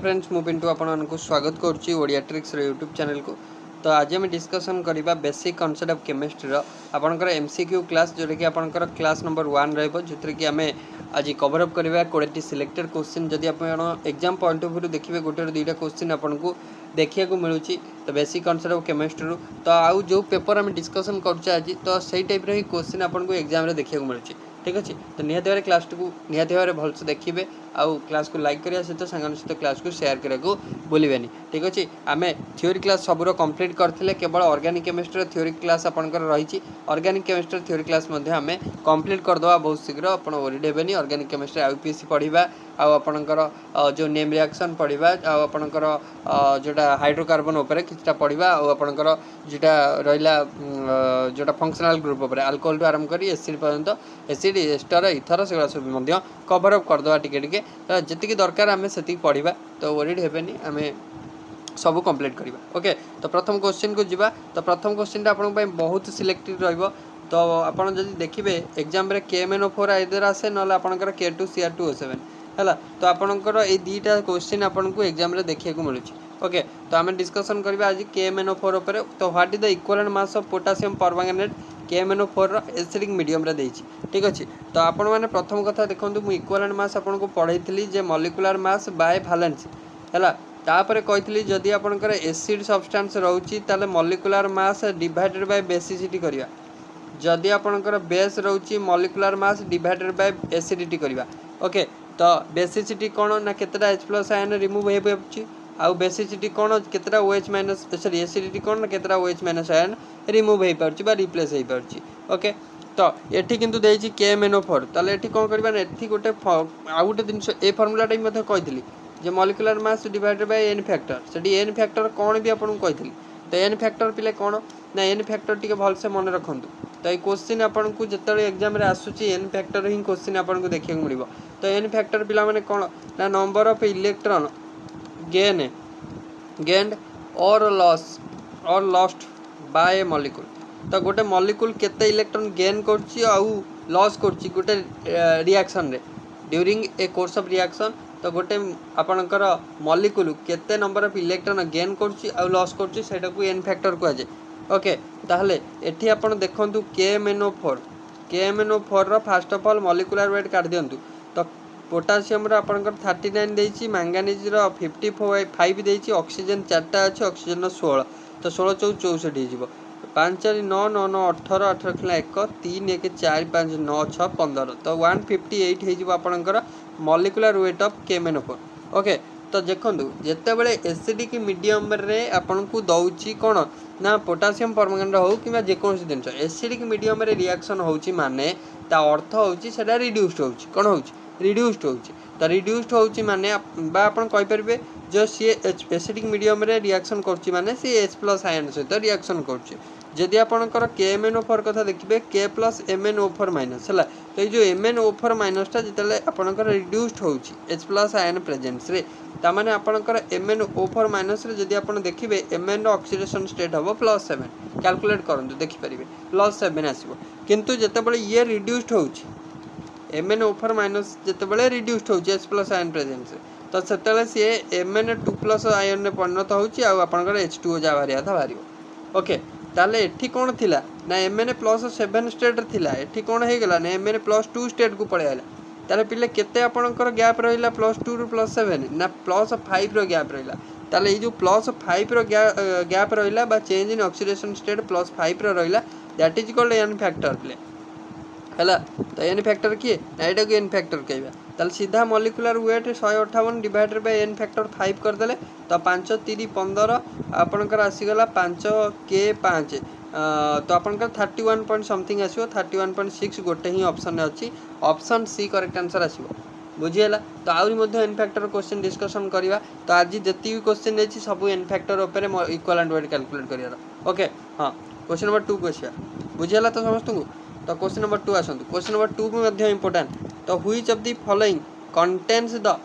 Friends मु पिंटू आपको स्वागत करुच्ची ओडिया ट्रिक्स यूट्यूब चैनल को। तो आज आम डिस्कसन करवा बेसिक कॉन्सेप्ट ऑफ केमिस्ट्री आपंकर एमसीक्यू क्लास जोटा कि आपंकर क्लास नंबर 1 रही कि आम आज कवर अप करवा 20 सिलेक्टेड क्वेश्चन। जदि आप एग्जाम पॉइंट ऑफ व्यू देखिए गोटे दुईटा क्वेश्चन आपको देखा मिलूँ तो बेसिक कॉन्सेप्ट ऑफ केमिस्ट्री तो आउ जो पेपर आम डिस्कसन करुचे आज तो सही टाइप ही क्वेश्चन आपको एग्जाम देखा मिलूँ। ठीक अच्छे तो निहत भाव क्लास को निहत भाव भलसे देखिए आउ क्लास को लाइक करने सहित सांग सहित क्लास को शेयर करने को भूलें। ठीक अच्छे आम थ्योरी क्लास सबूर कंप्लीट करते केवल ऑर्गेनिक केमिस्ट्री थ्योरी क्लास आपंकर रही ऑर्गेनिक केमिस्ट्री थ्योरी क्लास आम कंप्लीट करदे बहुत शीघ्र आप वरीड हेनी। ऑर्गेनिक केमिस्ट्री आईपीएससी पढ़ा आपणकर जो नेम रिएक्शन पढ़ा आपणकर जोटा हाइड्रोकार्बन उपर किछटा पढ़ा आपणकर जोटा रहा जोटा फंक्शनल ग्रुप उपर अल्कोहल टू आरंभ कर एसिड पर्यंत एसिड एस्टर इथर से सब कवर अप करदे टिके जी दरकार आम से पढ़ा तो वरीड हेनी आम सब कंप्लीट करवा। ओके तो प्रथम क्वेश्चन को जीवा। तो प्रथम क्वेश्चन आपन बहुत सिलेक्टेड रहिबो। तो आपन जदि देखिबे एग्जाम रे KMNO4 आइदर आसे नले आपनकर K2Cr2O7 हैला। तो आपनकर ए दुईटा क्वेश्चन आपन को एग्जाम रे देखिया को मिलुची। ओके तो आम डिस्कसन करबा आज KMNO4 ऊपर। तो what is the equivalent mass of potassium permanganate KMNO4 रो एसिडिक मीडियम रे देछि। ठीक अछि तो आपण माने प्रथम कथा देखंतु मु इक्विवेलेंट मास आपन को पढैथिली जे मॉलिक्यूलर मास बाय वैलेंस हैला। तापर कही जदि आपंकर एसिड सब्सटेंस रोचे ताले molecular mass divided by basicity करिया। जदि आपंकर बेस रोचे molecular mass divided bye acidity करिया। ओके तो बेसिसिटी कौन ना केतेटा H+ आयन रिमूव हो पाछी आउ बेसिसिटी कौन केतेटा OH- सॉरी एसिडिटी कौन ना केतेटा OH- आयन रिमूव हो पाछी बा रिप्लेस हो पाछी। ओके तो एठी किंतु देछि KMNO4 ताले एठी कोन करबा ना एठी गोटे आ गोटे जिंस ए फार्मूलाटा भी मते कहितली जे molecular mass divided by n factor सेठी n फैक्टर कौन भी आपन कहितली। तो n फैक्टर पिले कौन ना n फैक्टर टिके भलसे मन रखंतु। तो ये क्वेश्चन आपन को जतले एग्जाम रे आसुची n फैक्टर ही क्वेश्चन आपन को देखिया मिलिबो। तो n फैक्टर पिला माने कौन ना नंबर ऑफ इलेक्ट्रॉन गेन्ड और लॉस्ट बाय मॉलिक्यूल। तो गोटे मॉलिक्यूल केते इलेक्ट्रॉन गेन करची आउ लॉस करची गोटे रिएक्शन रे during a course of reaction. तो गोटे आपणकर मॉलिक्यूल केते नंबर ऑफ इलेक्ट्रॉन गेन करची आउ लॉस करची सेटा को n फैक्टर को आजे। ओके ताहले एठी आपण देखंतु KMNO4 रो first of all molecular weight काट दियंतु। तो पोटेशियम रो आपणकर 39 देछि मैंगनीज रो 55 देछि ऑक्सीजन 4टा अछि ऑक्सीजन रो 16 तो 16 4 64 हिजिबो 5 4 9 9 9 18 18 खेला 1 3 1 4 5 9 6 15 तो 158 हिजिबो आपणकर molecular weight of KMNO4। Okay तो देखंतु जेते बेले एसिडिक मीडियम रे आपन को दउची कोन ना पोटेशियम परमैंगनेट हो किबा जे कोनसी दिनस एसिडिक मीडियम रे रिएक्शन होउची माने ता अर्थ होउची सेटा रिड्यूस्ड होउची कोन होउची रिड्यूस्ड होउची। तो रिड्यूस्ड होउची माने बा आपन कहि परबे जो सी एसिडिक मीडियम रे रिएक्शन करची माने सी H+ आयन सहित रिएक्शन करची। जदि आपनकर KMNO4 कथा देखिबे K+MnO4- हैला। तो ये जो MnO4- टा जितले आपनकर रिड्यूस्ड होउची H+ आयन प्रेजेंस रे ता माने आपनकर MnO4- रे जदि आपन देखिबे Mn रो ऑक्सीडेशन स्टेट हबो +7 कैलकुलेट करंतु देखि परिबे +7 आसीबो। किंतु जते बळे ये रिड्यूस्ड होउची MnO4- जते बळे रिड्यूस्ड होउची H+ आयन प्रेजेंस रे तो सेतले से Mn2+ आयन रे परिणत होउची आ आपनकर H2O जा भारिया था भारियो। ओके ताले एठी कोन थिला ना Mn+7 स्टेट थिला एठी कोन हे गेला ना Mn+2 स्टेट को पळे आला। ताले पिले केते आपनकर गैप रहिला +2 रु +7 ना +5 रो गैप रहिला। ताले ए जो +5 रो गैप रहिला बा चेंज इन ऑक्सीडेशन स्टेट +5 रो रहिला that is called n factor play हैला। तो n फैक्टर किए ना एटा को n फैक्टर कहबा ताले सीधा molecular weight 158 divided by n factor 5 कर देले तो 5 3 15 आपनकर आसी गला 5 k 5 तो आपनकर 31 पॉइंट समथिंग आसीबो 31.6 गोटे ही ऑप्शन अछि ऑप्शन सी करेक्ट आंसर आसीबो बुझियला। तो आउरी मध्ये n फैक्टर क्वेश्चन डिस्कशन करिवा। तो आज जति भी क्वेश्चन देछि सब n फैक्टर ऊपर इक्विवेलेंट वेट कैलकुलेट करियार। ओके हां क्वेश्चन नंबर 2 क्वेश्चन बुझियला तो समस्त को। तो क्वेश्चन नंबर 2 आसंतु क्वेश्चन नंबर 2 भी मध्ये इंपोर्टेंट। तो which of the following contains the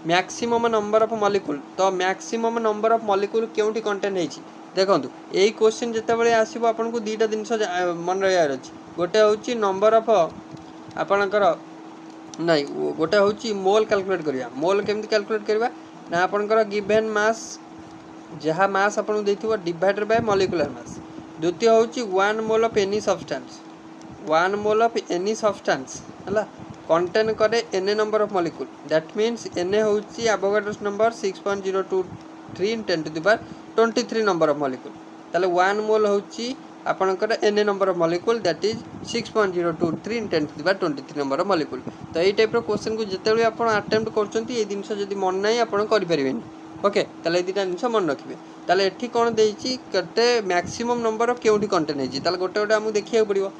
maximum number of molecule. तो maximum number of molecule केउंटी contain हेछि देखंतु एई क्वेश्चन जते बेले आसीबो आपन को दीटा दिनस मन रहियार अछि। गोटे होछि नंबर ऑफ आपनकर नहीं गोटे होछि मोल कैलकुलेट करिया। मोल केमति कैलकुलेट करिवा ना आपनकर गिवन मास जहाँ मास आपन देथिबो डिवाइडेड बाय मॉलिक्यूलर मास। द्वितीय होची 1 mole of any substance 1 mole of any substance हला कंटेन करे N number of molecule that means N होची Avogadro's number 6.023 × 10⁻23 number of molecule ताले 1 मोल होची आपनकर N number of molecule that is 6.023 × 10⁻23 number of molecule. तो ये type रो question को जतेबे आपन अटेम्प्ट करचंती ए जिंस जदी मन नाही आपन करि परिबेनी ओके ताले दीटा जिंस मन रखिबे। ताले एठी कोन देइची कते मैक्सिमम नंबर ऑफ केउठी कंटेन हेची ताले गोटे गोटे हमु देखिया पड़िबो।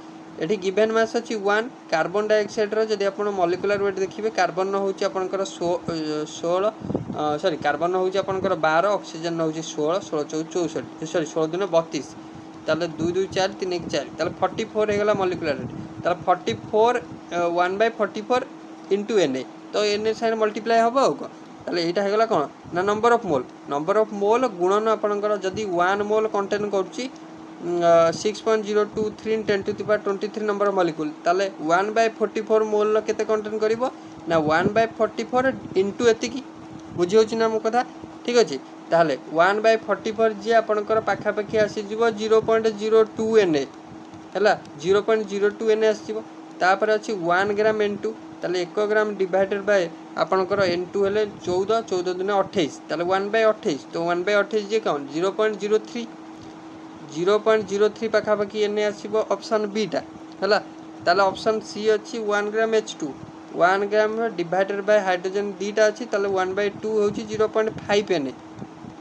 एठी गिवन मास अछि 1 कार्बन डाइऑक्साइड रो जदी आपन मॉलिक्यूलर वेट देखिबे कार्बन होची आपनकर 16 सॉरी कार्बन होची आपनकर 12 ऑक्सीजन होची 16 16 64 सॉरी 16 दुने 32 ताले 2 2 4 3 1 4 ताले 44 हेगला मॉलिक्यूलर वेट ताले 44 1/44 इनटू Na तो Na साइन मल्टीप्लाई हबो हो ताले एटा हेगला कोन ना नंबर ऑफ मोल गुणन आपनकर जदी 1 मोल कंटेन करची 6.023 × 10⁻23 नंबर ऑफ मॉलिक्यूल ताले 1/44 मोल लो केते कंटेन करिवो ना 1/44 इनटू एतिकी बुझी होची ना मो कथा ठीक अछि। ताले 1/44 जे आपनकर पाखा पाखी आसी जिवो 0.02 Na हला 0.02 Na आसीबो तापर अछि 1 ग्राम N2 ताले 1 ग्राम डिवाइडेड बाय आपनकर N2 हेले 14 14 दुने 28 ताले 1/28 तो 1/28 जे काउंट 0.03 0.03 पाखा पाखी Na आसीबो ऑप्शन बी टा हला ताले ऑप्शन सी अछि 1 gram H2 1 gram divided by hydrogen दीटा अछि ताले 1/2 होची 0.5 Na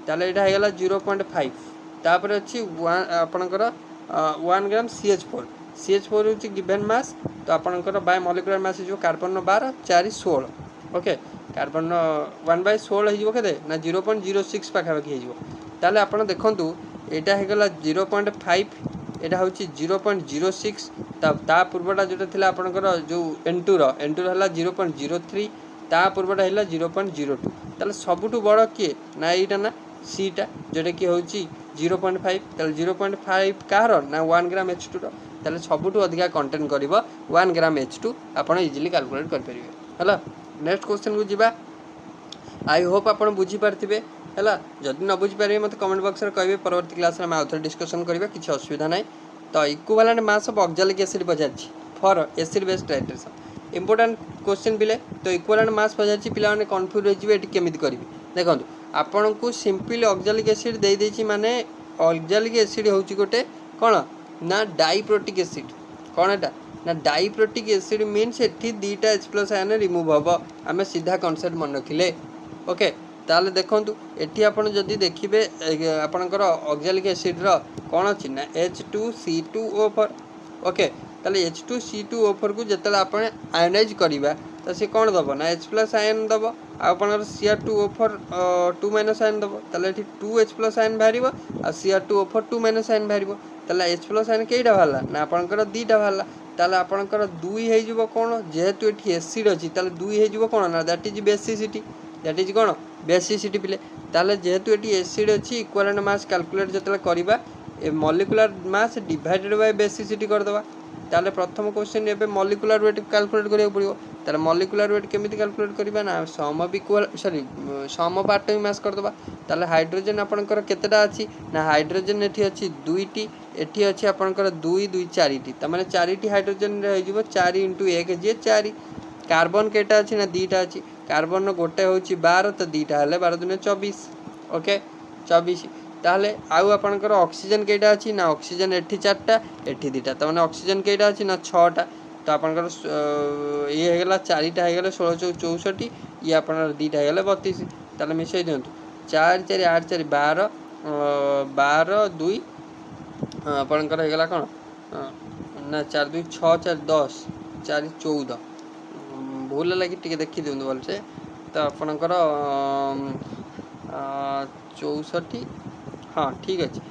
ताले एटा हेगला 0.5 तापर अछि आपनकर 1 ग्राम CH4 होची गिवन मास तो आपनकर बाय मॉलिक्यूलर मास जो कार्बन 12 4 16 ओके कार्बन 1/16 हिजो केते ना 0.06 पाखा पाखी हिजो ताले आपण देखंतु एटा हेगला 0.5 एटा होची 0.06 ता पूर्वटा जोटा थिला आपनकर जो N2 रो हला 0.03 ता पूर्वटा हला 0.02 ताले सबुटु बड़ के ना एटा ना सी टा जोटा कि होची 0.5 ताले 0.5 कार ना 1 ग्राम H2 रो ताले सबुटु अधिका कंटेन करिवो 1 ग्राम H2 आपण इजीली कैलकुलेट कर परिबे हला। नेक्स्ट क्वेश्चन को जिबा आई होप आपण बुझी पारथिबे हला जदि न बुझी पारे मते कमेंट बॉक्स रे कहबे परवर्ती क्लास रे हम आउथर डिस्कशन करबा किछि असुविधा नै। तो equivalent mass of oxalic acid पजाछि for acid base titration important question बिले तो इक्विवेलेंट मास पजाछि पिला माने कंफ्यूज हो जिवे एटी केमिति करबे देखंतु आपण को सिंपली ऑक्सैलिक एसिड दे देछि माने ऑक्सैलिक एसिड होछि गोटे कोन ना डाइप्रोटिक एसिड कोन एटा ना डाइप्रोटिक एसिड मीन्स एठी दीटा H+ आयन रिमूव हबो हमें सीधा कांसेप्ट मन रखिले ओके ताले देखंतु एठी आपण जदी देखिबे आपनकर ऑक्सैलिक एसिड रो कोन अछि ना H2C2O4 ओके ताले H2C2O4 को जतले आपण आयनाइज करिबा त से कोन दबो ना H+ आयन दबो आपनकर Cr2O4 2- आयन दबो ताले एठी 2H+ आयन भारिबो आ Cr2O4 2- आयन भारिबो ताले H+ आयन केइटा भाला ना आपनकर दीटा भाला ताले आपनकर 2 हे जिवो कोन जेहेतु एठी एसिड अछि ताले 2 हे जिवो कोन ना that is basicity that is cone basicity पिले ताले जेहेतु एठी एसिड अछि इक्विवेलेंट मास कैलकुलेट जतले करिबा ए molecular mass divided by basicity कर दबा ताले प्रथम क्वेश्चन एबे मॉलिक्यूलर वेट कैलकुलेट करियो पड़िबो ताले मॉलिक्यूलर वेट केमिति कैलकुलेट करिबा ना sum of equal sorry sum of atomic mass कर दबा ताले हाइड्रोजन आपनकर केतेटा अछि ना हाइड्रोजन एठी अछि 2 टी एठी अछि आपनकर 2 2 4 टी त माने 4 टी हाइड्रोजन रहि जिवो 4 * 1 जे 4 कार्बन केटा अछि ना दीटा अछि कार्बन गोटे होची 12 तो दीटा हले 12 दुने 24 ओके 24 ताले आउ आपनकर ऑक्सीजन केटा अछि ना ऑक्सीजन एठी 4टा एठी दीटा त माने ऑक्सीजन केटा अछि ना 6टा तो आपनकर ये हेगला 4टा हेगला 16 64 ये आपनकर दीटा हेगला 32 ताले मिसै दियंतु 4 4 8 4 12 12 2 आपनकर हेगला कोन ना 4 2 6 4 10 4 14 भूल लगी टिके देखि दियंतु बोल से तो आपनकर 64 हाँ ठीक अछि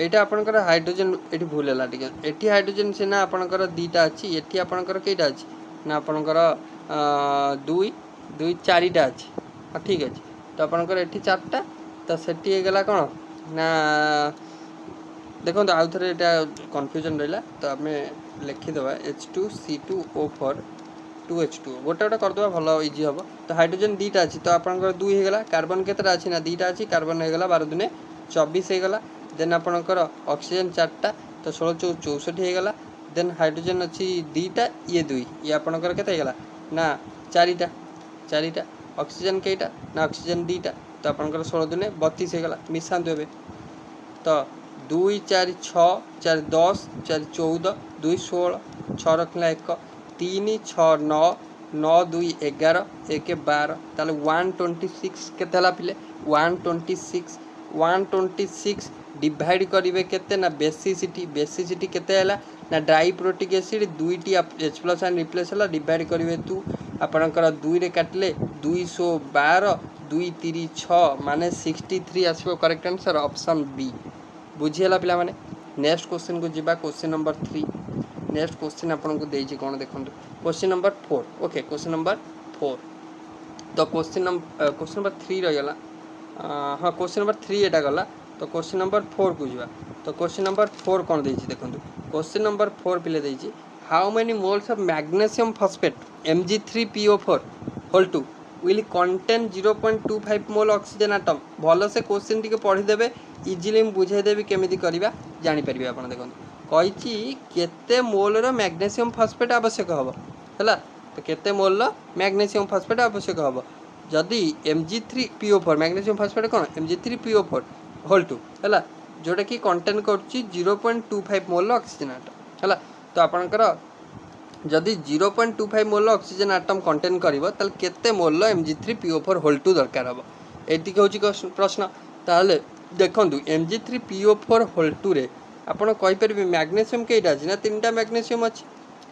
एटा आपनकर हाइड्रोजन एठी भूल हला टिके एठी हाइड्रोजन से ना आपनकर दीटा अछि एठी आपनकर केटा अछि ना आपनकर 2 2 4टा अछि हाँ ठीक अछि तो आपनकर एठी 4टा तो सेठी हे गेला कोन ना देखो तो आउ थरे एटा कंफ्यूजन रहला तो हमें लिखि दबा H2C2O4 2H2 गोटे गोटे करदे भल इजी हम तो हाइड्रोजन दीटा अच्छी तो आपंकर 2 होगा कार्बन केतटा अच्छी ना दीटा अच्छी कार्बन होगा 12 दूने 24 होगा देन आपंकर ऑक्सीजन 4टा तो 16 64 होगा देन हाइड्रोजन अच्छी दीटा ये 2 ये आपंकर केते होगा ना 4टा ऑक्सीजन कईटा ना ऑक्सीजन दीटा तो आपंकर 16 दूने 32 होगा मिसातु ए तो 2 4 6 4 10 4 14 2 16 6 रखला 1 3 6 9 9 2 11 1 12 ताले 126 केते हला पिले 126 डिवाइड करिवे केते ना बेसिसिटी केते हला ना डाइप्रोटिक एसिड 2टी H+ आयन रिप्लेस हला डिवाइड करिवे 2 आपनकर 2 रे काटले 212 2 3 6 माने 63 आसबो करेक्ट आंसर ऑप्शन बी बुझीला पिला माने नेक्स्ट क्वेश्चन को जीवा क्वेश्चन नंबर 3 नेक्स्ट क्वेश्चन आपन को देछि कोन देखंतु question number 4 okay question number 4 तो क्वेश्चन नंबर 3 रह गला हां क्वेश्चन नंबर 3 एटा गला तो क्वेश्चन नंबर 4 को जीवा तो क्वेश्चन नंबर 4 कोन देछि देखंतु क्वेश्चन नंबर 4 पिले देछि how many moles of magnesium phosphate Mg3PO4 whole 2 will contain 0.25 mole oxygen atom भल से क्वेश्चन टिके पढ़ी देबे इजीली बुझाई देबी केमिति करबा जानि परिबे आपण देखंतु कहिछि केते मोल रो मैग्नीशियम फॉस्फेट आवश्यक हबो हला तो केते मोल रो मैग्नीशियम फॉस्फेट आवश्यक हबो जदि Mg3PO4 मैग्नीशियम फॉस्फेट कोन Mg3PO4 होल 2 हला जोटा कि कंटेन करछि 0.25 मोल ऑक्सीजन एटम हला तो आपनकर जदि 0.25 मोल ऑक्सीजन एटम कंटेन करिवो तल केते मोल Mg3PO4 होल 2 दरकार हबो एति कहउछि प्रश्न ताले देखंतु Mg3PO4 होल 2 रे आपण कहि परबे मैग्नीशियम केइटा अछि ना 3टा मैग्नीशियम अछि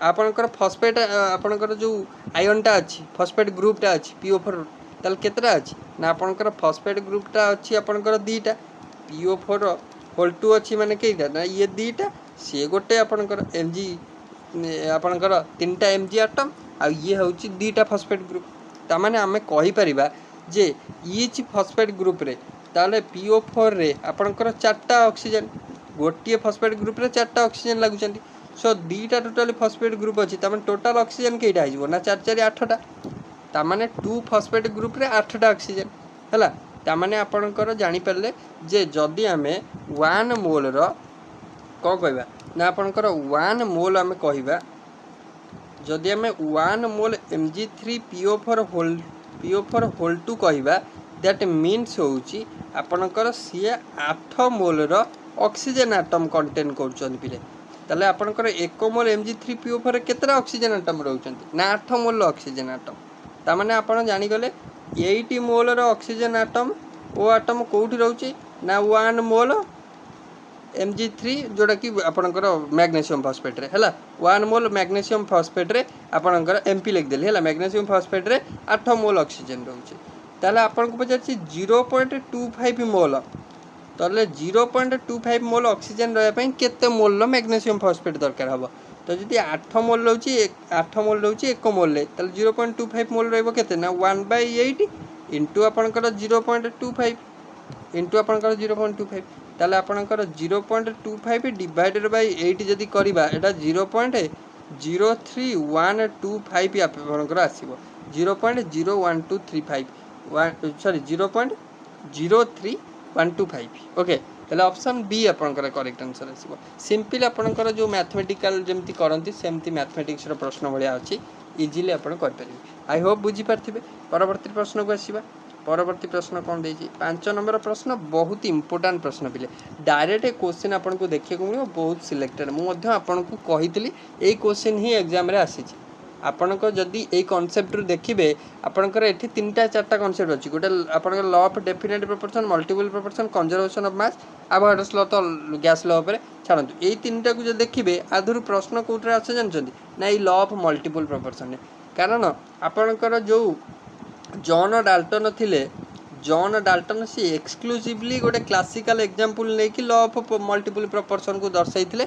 आपनकर फॉस्फेट आपनकर जो आयनटा अछि फॉस्फेट ग्रुपटा अछि PO4 तल केतरा अछि ना आपनकर फॉस्फेट ग्रुपटा अछि आपनकर 2टा PO4 होल 2 अछि माने केइटा ना ये 2टा से गोटे आपनकर Mg आपनकर 3टा Mg एटम आ ये होछि 2टा फॉस्फेट ग्रुप ता माने हमें कहि परिबा जे ईच फॉस्फेट ग्रुप रे ताले PO4 रे आपनकर 4टा ऑक्सीजन गोटे फॉस्फेट ग्रुप रे 4टा ऑक्सीजन लागुचंती सो 2टा टोटली फॉस्फेट ग्रुप अछि ता माने टोटल ऑक्सीजन केइटा हिजबो ना 4 4 8टा ता माने 2 फॉस्फेट ग्रुप रे 8टा ऑक्सीजन हला ता माने आपनकर जानि परले जे जदी हमें 1 मोल रो को कहबा ना आपनकर 1 मोल हमें कहबा जदी हमें 1 मोल Mg3PO4 होल 2 कहबा दैट मीन्स होउची आपनकर सिए 8 मोल रो ऑक्सीजन एटम कंटेन करछन पिले ताले आपनकर 1 मोल Mg3PO4 रे केतरा ऑक्सीजन एटम रहउचंती ना 8 मोल ऑक्सीजन एटम ता माने आपण जानि गले 80 मोल रो ऑक्सीजन एटम ओ एटम कोठी रहउची ना 1 मोल Mg3 जोड़ा कि आपनकर मैग्नीशियम फॉस्फेट रे हला 1 मोल मैग्नीशियम फॉस्फेट रे आपनकर MP लिख देली हला मैग्नीशियम फॉस्फेट रे 8 मोल ऑक्सीजन रहउची ताले आपन को पचाची 0.25 मोल ताले 0.25 मोल ऑक्सीजन रहय पई केते मोल मैग्नीशियम फॉस्फेट दरकार हबो तो जदि 8 मोल रहउची 8 मोल रहउची 1 मोल ले ताले 0.25 मोल रहबो केते ना 1/8 इनटू आपनकर 0.25 इनटू आपनकर 0.25 ताले आपनकर 0.25 डिवाइडेड बाय 8 जदि करिबा एटा 0.03125 आपनकर आसीबो 0.01235 सॉरी 0.03125 ओके ताले ऑप्शन बी आपनकर करेक्ट आंसर आसीबो सिंपल आपनकर जो मैथमेटिकल जेमति करंती सेमति मैथमेटिक्स रो प्रश्न भलिया अछि इजीली आपन कर परिबे आई होप बुझी पारथिबे परवर्ती प्रश्न को आसीबा परवर्ती प्रश्न कौन देछि 5 नंबर प्रश्न बहुत इंपोर्टेंट प्रश्न पिले डायरेक्ट क्वेश्चन आपन को देखिए को मिलो बहुत सिलेक्टेड मु मध्य आपन को कहितली ए क्वेश्चन ही एग्जाम रे आसीछि आपन को जदी ए कांसेप्ट रो देखिबे आपन कर एठी 3टा 4टा कांसेप्ट अछि गोटे आपन law of definite proportion multiple proportion conservation of mass अबॉर्डर्स लॉ तो गैस लॉ पर छाड़ंतु ए 3टा को जो देखिबे आधुर प्रश्न कोठरे आछे जानछंती ना ई लॉ ऑफ मल्टीपल प्रोपोर्शन कारण आपन कर जो जॉन डाल्टन थिले जॉन डाल्टन सी एक्सक्लूसिवली गोटे क्लासिकल एग्जांपल नै कि लॉ ऑफ मल्टीपल प्रोपोर्शन को दर्शाइथिले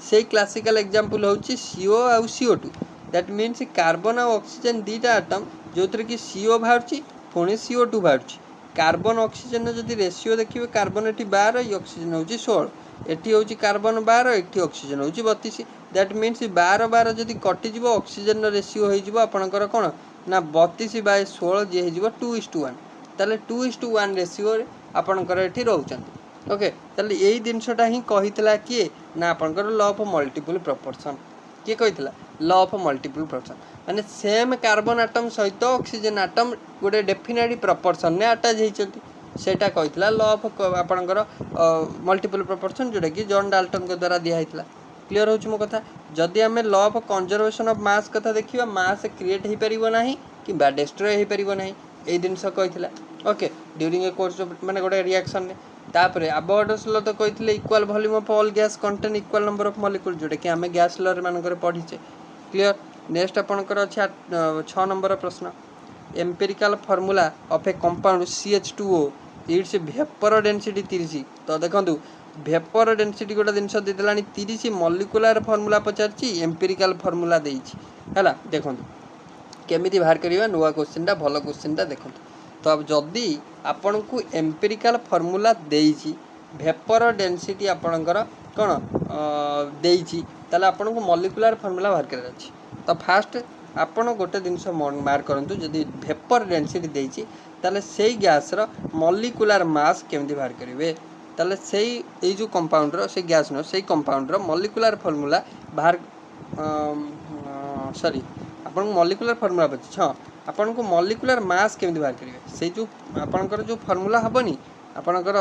सेही क्लासिकल एग्जांपल होउची CO आ CO2 दैट मीन्स कार्बन और ऑक्सीजन दीटा एटम जोथरे कि CO बाहरची पुणी CO2 बाहरची कार्बन ऑक्सीजन जदी रेशियो देखिबे कार्बन एठी 12 ई ऑक्सीजन होउची 16 एटी हूँ कार्बन 12 एटी ऑक्सीजन हूँ 32 दैट मीन्स 12 12 जदि कटिज ऑक्सीजन रेशियो हो आपणकर कौन ना 32 बाय 16 जी हो 2:1 ताले 2:1 रेशियो आपणकर एटी रोचंती ओके ताले यही जिनसटा ही कहीला किए ना आपणकर लॉ ऑफ मल्टीपल प्रोपोर्शन किए कही लॉ ऑफ मल्टीपल प्रोपोर्शन माने सेम कार्बन आटम सहित ऑक्सीजन आटम गोटे डेफिनेट प्रोपोर्शन ने अटैच होती सेटा कही लॉ ऑफ आपणकर मल्टीपल प्रोपोर्शन जोटा कि जॉन डाल्टन के द्वारा दिखाई क्लीयर हो मो कथा जदि आम लॉ ऑफ कंजर्वेशन ऑफ मास कथा देखिए मास क्रिएट हो पार ना कि डिस्ट्रॉय हो पार ना यही जिनस कही ओके ड्यूरिंग ए कोर्स माने गोटे रिएक्शन ने तापर अबॉर्डर्स लॉ तो कही equal volume of all gas contain equal number of molecule जोटा कि आम गैस लॉ मानकर पढ़ीचे क्लीयर नेक्स्ट आपंकर अच्छे 6 नंबर प्रश्न empirical formula of A compound CH2O it's vapour density 30 तो देखो वेपर डेंसिटी गोटे जिनस देदेला 30 मॉलिक्यूलर फॉर्मूला पचार एम्पिरिकल फॉर्मूला है देखो केमिति बाहर करवा नुआ क्वेश्चनटा भल क्वेश्चनटा देखो तो अब जदि आपण को एम्पिरिकल फॉर्मूला देइछि वेपर डेंसिटी आपणकर कौन देइछि ताले आपण को मॉलिक्यूलर फॉर्मूला बाहर करना अछि तो फास्ट आपण गोटे जिनस मार्क करंतु जदि वेपर डेंसिटी देइछि ताले सेई गैस रो मॉलिक्यूलर मास केमिति बाहर करिवे ताले सेई ए जो कंपाउंड रो से गैस नो सेई कंपाउंड रो मॉलिक्यूलर फॉर्मूला बाहर सॉरी आपण मॉलिक्यूलर फॉर्मूला बच हाँ आपण को मॉलिक्यूलर मास केमिति बाहर करिवे से जो आपणकर जो फॉर्मूला हबनी आपणकर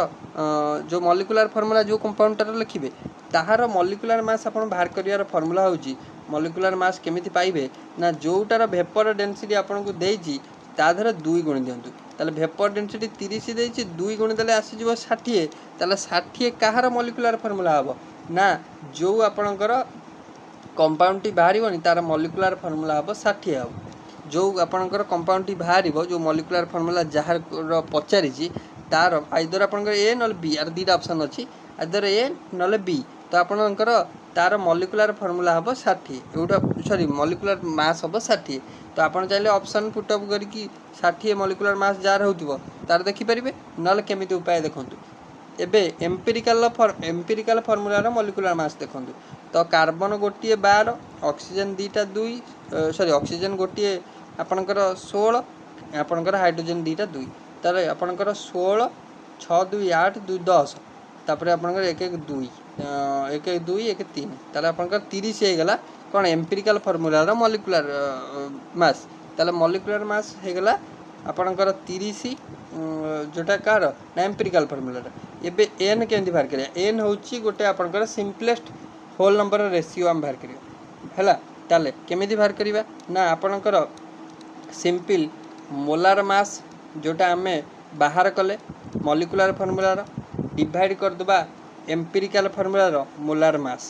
जो मॉलिक्यूलर फॉर्मूला जो कंपाउंडर लिखिबे ताहार मॉलिक्यूलर मास आपण बाहर करियार फॉर्मूला होची मॉलिक्यूलर मास केमिति पाइबे ना जोटार वेपर डेंसिटी आपण को देइची ता धर 2 गुणी दियंतु ताले वेपर डेंसिटी 30 देइची 2 गुणी देले आसी जिवो 60 ताले 60 काहार मॉलिक्यूलर फॉर्मूला हबो ना जो आपणकर कंपाउंड टी बाहरिबनी तार मॉलिक्यूलर फॉर्मूला हबो 60 हबो जो आपणकर कंपाउंड टी बाहरिबो जो मॉलिक्यूलर फॉर्मूला जहार पचारिची तार आइदर आपणकर ए नल बी आर दीटा ऑप्शन अछि आइदर ए नल बी तो आपणकर तार मॉलिक्यूलर फॉर्मूला हबो 60 एउटा सॉरी मॉलिक्यूलर मास हबो 60 तो आपण चाहिले ऑप्शन पुट अप करी 60 मॉलिक्यूलर मास जार होतिबो तार देखि परिबे नल केमिति उपाय देखंतु एबे एम्पिरिकल फॉर्मूला रो मॉलिक्यूलर मास देखंतु तो कार्बन गोटिए 12 ऑक्सीजन दीटा 2 सॉरी ऑक्सीजन गोटिए आपणकर 16 आपणकर हाइड्रोजन दीटा 2 तारे आपणकर 16 6 2 8 2 10 तापर आपणकर 1 1 2 1 1 2 1 3 ताले आपणकर 30 हे गला कोन एम्पिरिकल फॉर्मूला रो मॉलिक्यूलर मास ताले मॉलिक्यूलर मास हे गला आपणकर 30 जोटा कार ना एम्पिरिकल फॉर्मूला एबे एन केमति बाहर करिया एन होची गोटे आपणकर सिंपलेस्ट होल नंबर रेशियो हम बाहर करिया हैला ताले केमिति बाहर करिवा ना आपणकर सिंपल मोलार मास जोटा आमे बाहर कले मॉलिक्यूलर फॉर्मूला रो डिवाइड कर दबा एम्पिरिकल फॉर्मूला रो मोलार मास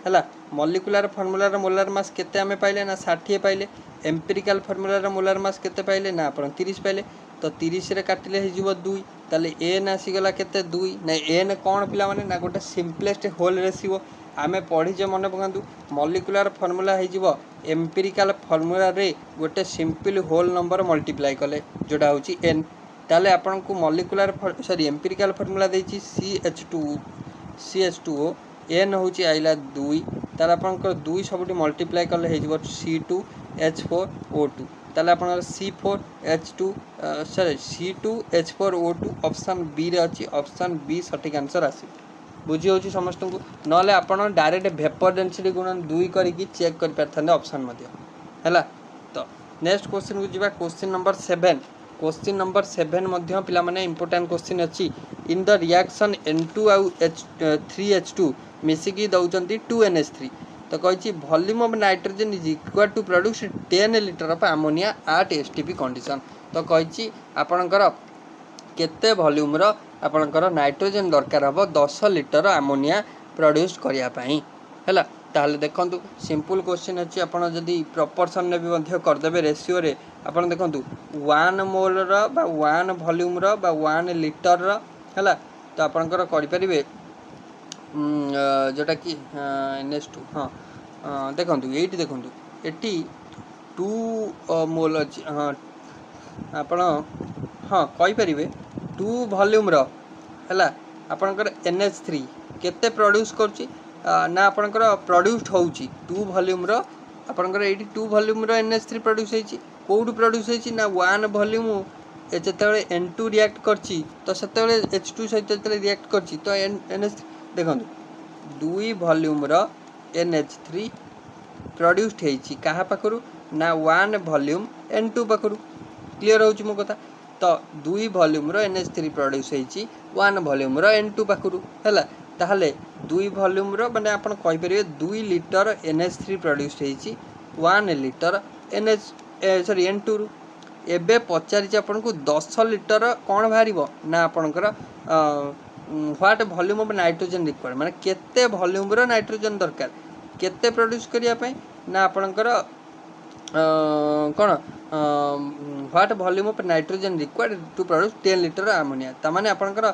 हैला मॉलिक्यूलर फॉर्मूला रो मोलार मास केते आमे पाइले ना 60 पाइले एम्पिरिकल फॉर्मूला रो मोलार मास केते पाइले ना आपण 30 पाइले तो 30 रे काटिले हे जीवो 2 ताले एन आसी गला केते 2 ना एन कोन पिला माने ना गोटे सिंपलेस्ट होल रेशियो आमे पढ़ी जे मन पकांतु मॉलिक्यूलर फॉर्मूला हे जीवो एम्पिरिकल फॉर्मूला रे गोटे सिंपल होल नंबर मल्टीप्लाई कले जोटा होची एन ताले आपण को मॉलिक्यूलर सॉरी एम्पिरिकल फॉर्मूला देछि CH2O एन होची आइला 2 ताले आपण को 2 सबटी मल्टीप्लाई कले हे जीवो C2H4O2 ताले आपण C4H2 sorry C2H4O2 option B रे अछि ऑप्शन बी सटीक आंसर आसी बुझी होची समस्त को नले आपण डायरेक्ट वेपर डेंसिटी गुणन 2 करी की चेक कर परथने ऑप्शन मध्ये हैला तो नेक्स्ट क्वेश्चन को जिबा क्वेश्चन नंबर 7 क्वेश्चन नंबर 7 मध्ये पिला माने इंपोर्टेंट क्वेश्चन अछि इन द रिएक्शन N2 आउ 3H2 मिसिकी दउचंती 2NH3 तो कहिछि volume of nitrogen is equal to produce 10 litre of ammonia at STP condition तो कहिछि आपणकर केते वॉल्यूम रो आपणकर नाइट्रोजन दरकार हबो 10 लीटर अमोनिया प्रोड्यूस करिया पई हैला ताहले देखंतु सिंपल क्वेश्चन अछि आपण जदी प्रोपोर्शन ने भी मध्ये कर देबे रेशियो रे आपण देखंतु 1 मोल रो बा 1 वॉल्यूम रो बा 1 लीटर रो हैला तो आपणकर करि परिबे जोटा कि NH2 हाँ देखंतु एठी देखंतु एठी 2 मोल अछि हाँ आपण हाँ कहि परिबे 2 वॉल्यूम रो हैला आपणकर NH3 केते प्रोड्यूस करुच्ची ना आपणकर प्रोड्यूस्ड होउची 2 वॉल्यूम रो आपणकर एठी 2 वॉल्यूम रो NH3 प्रोड्यूस होईची कोउड प्रोड्यूस होईची ना 1 वॉल्यूम जेतेबेले N2 रिएक्ट करची तो सेतेबेले H2 सहित जेतेबेले रिएक्ट करची तो NH देखंतु 2 वॉल्यूम रो NH3 प्रोड्यूस्ड होईची काहा पाखरु ना 1 वॉल्यूम N2 पाखरु क्लियर होउची मो कथा तो 2 वॉल्यूम रो NH3 प्रोड्यूस होईची 1 वॉल्यूम रो N2 पाखरु हैला ताहले 2 वॉल्यूम रो माने आपण कहि परिबे 2 litre NH3 produce होईची 1 litre N2 रु एबे पचारिछ आपण को 10 लीटर कोन भारिबो ना आपणकर what volume of nitrogen required माने केते वॉल्यूम रो नाइट्रोजन दरकार केते प्रोड्यूस करिया पई ना आपणकर कोन what volume of nitrogen required to produce 10 litre ammonia ता माने आपणकर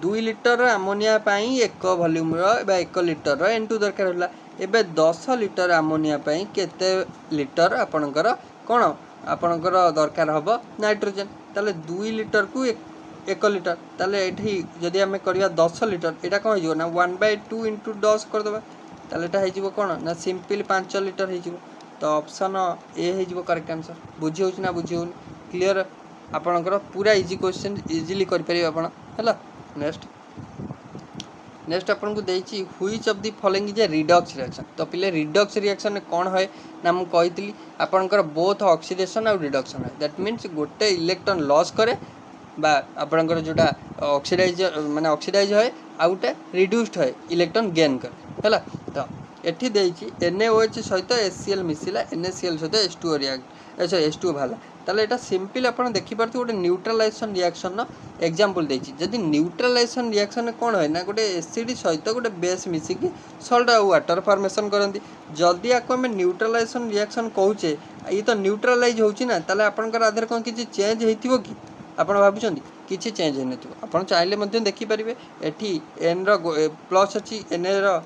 2 लीटर अमोनिया पाई 1 वॉल्यूम रो बा 1 लीटर रो N2 दरकार होला एबे 10 लीटर अमोनिया पाई केते लीटर आपणकर कोन आपणकर दरकार हबो नाइट्रोजन ताले 2 लीटर को 1 लीटर ताले एठी जदी हमें करिया 10 लीटर एटा कोन हिजो ना 1/2 * 10 कर देबा ताले एटा हिजो कोन ना सिंपल 5 लीटर हिजो तो ऑप्शन ए हिजो करेक्ट आंसर बुझी होछ ना बुझी होन क्लियर आपणकर पूरा इजी क्वेश्चन इजीली कर परिबे आपण हला नेक्स्ट आपन को देछि which of the following is a redox reaction तो पिले रिडॉक्स रिएक्शन कोन होय ना हम कहितली आपनकर बोथ ऑक्सीडेशन और रिडक्शन है दैट मींस गोटे इलेक्ट्रॉन लॉस करे बा आपनकर जोटा ऑक्सीडाइज माने ऑक्सीडाइज होय आउटे रिड्यूस्ड होय इलेक्ट्रॉन गेन करे हला तो एठी देछि NaOH सहित HCl मिसिला NaCl सहित H2O रिएक्ट H2O भाला ताले एटा सिंपल आपण देखि परथि गोटे न्यूट्रलाइजेशन रिएक्शन न एग्जांपल देछि जदि न्यूट्रलाइजेशन रिएक्शन कोन होय ना गोटे एसिड सहित गोटे बेस मिसी कि सॉल्ट और वाटर फॉर्मेशन करंती जदि आको हम न्यूट्रलाइजेशन रिएक्शन कहूचे ये तो न्यूट्रलाइज होछि ना ताले आपनकर आधार कोन किछि चेंज हेतिबो कि आपण भाबुछंती किछि चेंज हेनथिबो आपण चाहिले मध्ये देखि परिबे एठी N रो प्लस अछि Na रो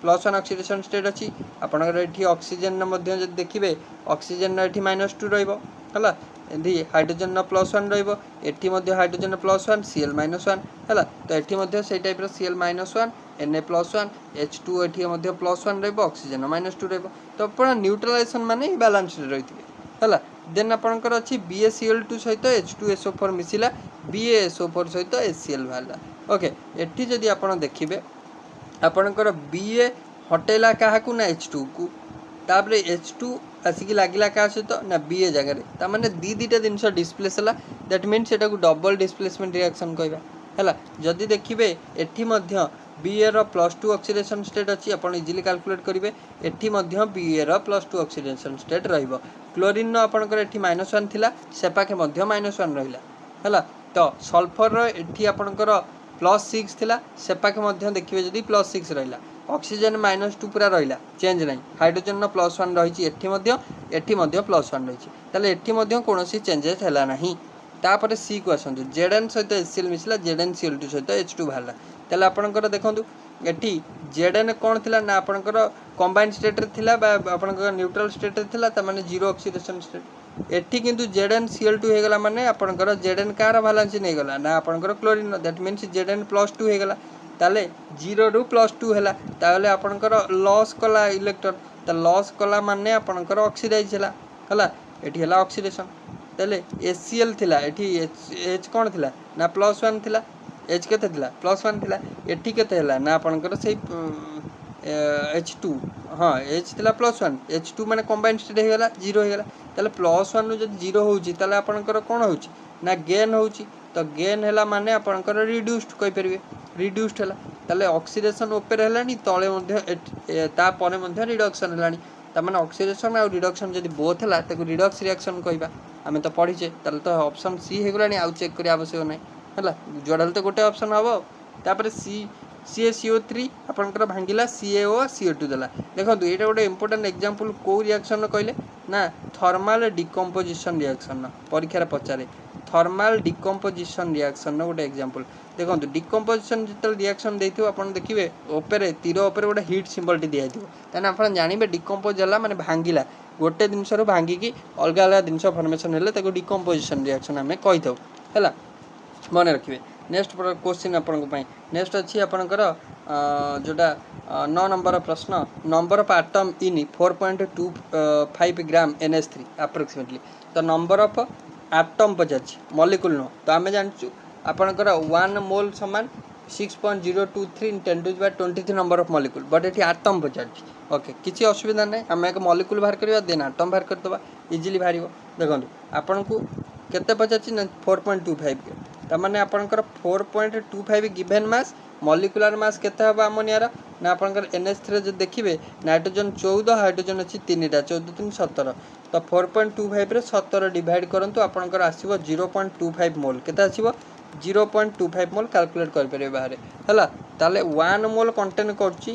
+1 ऑक्सीडेशन स्टेट अछि आपनकर एठी ऑक्सीजन न मध्ये जदि देखिबे ऑक्सीजन न एठी -2 रहइबो हला एठी हाइड्रोजन न +1 रहइबो एठी मध्ये हाइड्रोजन न +1 Cl -1 हला तो एठी मध्ये सेही टाइप रो Cl -1 Na +1 H2 एठी मध्ये +1 रहइबो ऑक्सीजन न -2 रहइबो तो आपण न्यूट्रलाइजेशन माने बैलेंस रहिथिबे हला देन आपनकर अछि BaCl2 सहित H2SO4 मिसिला BaSO4 सहित HCl भाला ओके एठी जदि आपण देखिबे आपनकर Ba हटेला काहाकू ना H2 को तापरे H2 आसिक लागिला का सहित ना Ba जगह रे ता माने दीटा जिंस डिस्प्लेस हला दैट मींस सेटा को डबल डिस्प्लेसमेंट रिएक्शन कहबा हला जदि देखिबे एठी मध्य Ba रो +2 ऑक्सीडेशन स्टेट अछि आपण इजीली कैलकुलेट करिवे एठी मध्य Ba रो +2 ऑक्सीडेशन स्टेट रहइबो क्लोरीन नो आपनकर एठी -1 थिला सेपाके मध्य -1 रहिला हला तो सल्फर रो एठी आपनकर +6 थिला सेपाके मध्य देखिबे जदि +6 रहिला ऑक्सीजन -2 पूरा रहिला चेंज नाही हाइड्रोजन न +1 रहिछि एठी मध्य +1 रहिछि ताले एठी मध्य कोनोसी चेंजेस हैला नाही तापरे सी को आसंतु Zn सहित HCl मिसला ZnCl2 सहित H2 भाला ताले आपनकर देखंतु एठी Zn कोन थिला ना आपनकर कंबाइंड स्टेट रे थिला बा आपनकर न्यूट्रल स्टेट रे थिला त माने जीरो ऑक्सीडेशन स्टेट एठी किंतु ZnCl2 हे गला माने आपनकर Zn कार बैलेंस नै गला ना आपनकर क्लोरीन दैट मींस Zn +2 हे गला ताले 0 रु +2 हैला ताले आपनकर लॉस कला इलेक्ट्रॉन त लॉस कला माने आपनकर ऑक्सीडाइज हैला एठी हैला ऑक्सीडेशन ताले HCl थिला एठी H कोन थिला ना +1 थिला H केते थिला +1 थिला एठी केते हैला ना आपनकर सेही H2 हां H थिला +1 H2 माने कंबाइंड स्टेट हे गला 0 हे गला ताले +1 नु जदि 0 होउची ताले आपनकर कोन होउची ना गेन होउची तो गेन हैला माने आपनकर रिड्यूस्ड कहि परिबे रिड्यूस्ड हैला ताले ऑक्सीडेशन ऊपर हैलानी तळे मध्ये ता परे मध्ये रिडक्शन हैलानी ता माने ऑक्सीडेशन और रिडक्शन जदि बोथ हैला ताको रिडक्स रिएक्शन कहबा हमें तो पढिचे ताले तो ऑप्शन सी हे गलानी आउ चेक करिया आवश्यक नै हैला जोडाल तो गोटे ऑप्शन हबो तापर सी CaCO3 आपनकर भांगिला CaO CO2 देला देखंतु एटा गोटे इंपोर्टेंट एग्जांपल को रिएक्शन कहले ना थर्मल डिकम्पोजिशन रिएक्शन परीक्षा रे पचारे थर्मल डिकम्पोजिशन रिएक्शन गोटे एग्जांपल देखंतु डिकम्पोजिशन जितल रिएक्शन देथियो आपण देखिबे ऊपर तीर ऊपर गोटे हीट सिंबल टी दियाथिबो तने आपण जानिबे डिकम्पोज होला माने भांगिला गोटे जिंस रो भांगी की अलग अलग जिंस फॉर्मेशन हेले ताको डिकम्पोजिशन रिएक्शन हमें कहिथौ हैला मन रखिबे नेक्स्ट क्वेश्चन आपन को पई नेक्स्ट अछि आपनकर जोटा 9 नंबर प्रश्न number of atom in 4.25 gram NH3 approximately तो नंबर ऑफ एटम पचार मॉलिक्यूल नो तो आम जानूँ आपणकर 1 मोल समान 6.023 × 10⁻23 नंबर ऑफ मॉलिक्यूल बट ये एटम पचार ओके किसी असुविधा ना आम एक मॉलिक्यूल बाहर करवा देन एटम बाहर करदे इजिली बाहर देखो आपन को केते पचार ना 4.25 तमाने आपनकर 4.25 गिवन मास मॉलिक्यूलर मास केते हम अमोनियार ना आपनकर NH3 जो देखिए नाइट्रोजन 14 हाइड्रोजन अच्छी 3टा 14 3 17 तो 4.25 रे 17 डिवाइड करंतु आपनकर आसीबो 0.25 मोल केते आसीबो 0.25 मोल कैलकुलेट कर परिबे बाहर हला ताले 1 मोल कंटेन करची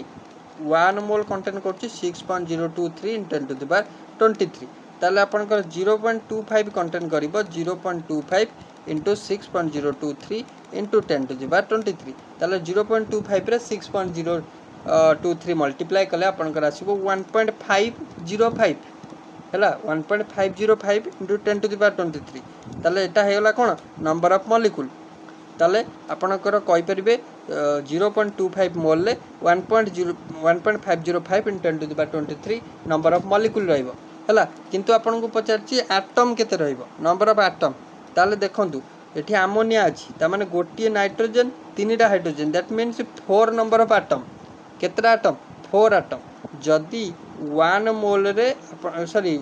1 मोल कंटेन करची 6.023 × 10⁻23 ताले आपनकर 0.25 कंटेन करिबो 0.25 इंटू 6.023 इंटू 10⁻23 ताले 0.25 रे 6.023 मल्टीप्लाई कले आपनकर आसीबो 1.505 हैला 1.505 इंटू 10⁻23 ताले एटा हेगला कोन नंबर ऑफ मॉलिक्यूल ताले आपनकर कहि परिबे 0.25 मोल ले 1.505 इंटू 10⁻23 नंबर ऑफ मॉलिक्यूल रहइबो हैला किंतु आपन को पचारची एटम केते रहइबो नंबर ऑफ एटम ताले देखंतु एठी अमोनिया अछि ता माने गोटिए नाइट्रोजन 3टा hydrogen that means 4 number of atom केतरा एटम 4 एटम जदि 1 मोल रे सॉरी